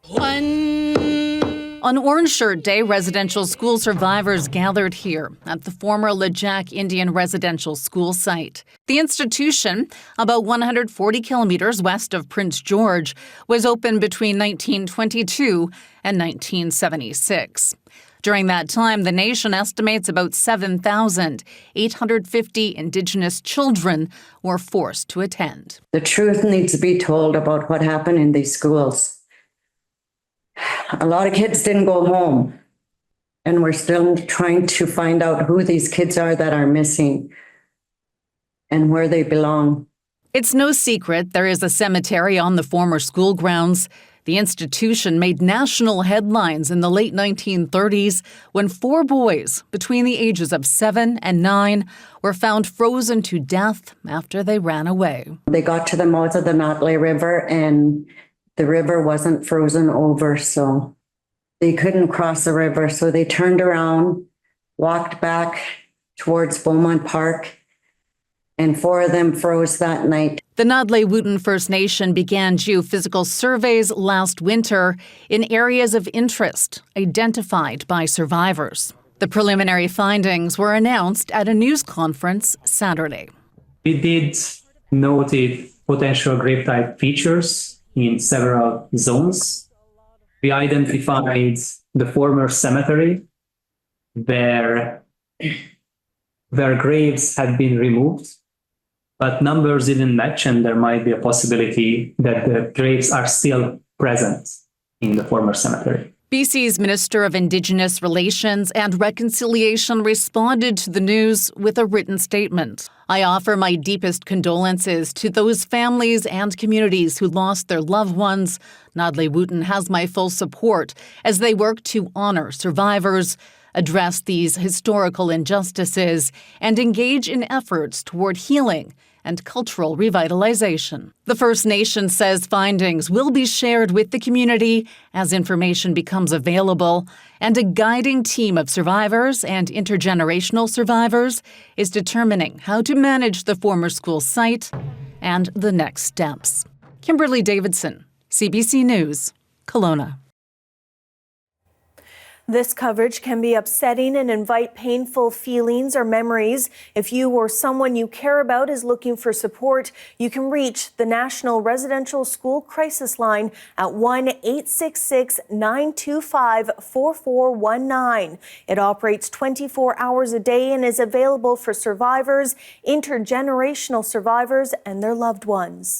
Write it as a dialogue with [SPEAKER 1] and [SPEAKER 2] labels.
[SPEAKER 1] On Orange Shirt Day, residential school survivors gathered here at the former Lejac Indian Residential School site. The institution, about 140 kilometers west of Prince George, was opened between 1922 and 1976. During that time, the nation estimates about 7,850 Indigenous children were forced to attend.
[SPEAKER 2] The truth needs to be told about what happened in these schools. A lot of kids didn't go home, and we're still trying to find out who these kids are that are missing and where they belong.
[SPEAKER 1] It's no secret there is a cemetery on the former school grounds. The institution made national headlines in the late 1930s when 4 boys between the ages of 7 and 9 were found frozen to death after they ran away.
[SPEAKER 2] They got to the mouth of the Nadleh River, and the river wasn't frozen over, so they couldn't cross the river. So they turned around, walked back towards Beaumont Park, and 4 of them froze that night.
[SPEAKER 1] The Nadleh Whut'en First Nation began geophysical surveys last winter in areas of interest identified by survivors. The preliminary findings were announced at a news conference Saturday.
[SPEAKER 3] We did noted potential grave type features in several zones. We identified the former cemetery where graves had been removed, but numbers didn't match, and there might be a possibility that the graves are still present in the former cemetery.
[SPEAKER 1] BC's Minister of Indigenous Relations and Reconciliation responded to the news with a written statement. I offer my deepest condolences to those families and communities who lost their loved ones. Nadleh Whut'en has my full support as they work to honor survivors, address these historical injustices, and engage in efforts toward healing and cultural revitalization. The First Nation says findings will be shared with the community as information becomes available, and a guiding team of survivors and intergenerational survivors is determining how to manage the former school site and the next steps. Kimberly Davidson, CBC News, Kelowna.
[SPEAKER 4] This coverage can be upsetting and invite painful feelings or memories. If you or someone you care about is looking for support, you can reach the National Residential School Crisis Line at 1-866-925-4419. It operates 24 hours a day and is available for survivors, intergenerational survivors, and their loved ones.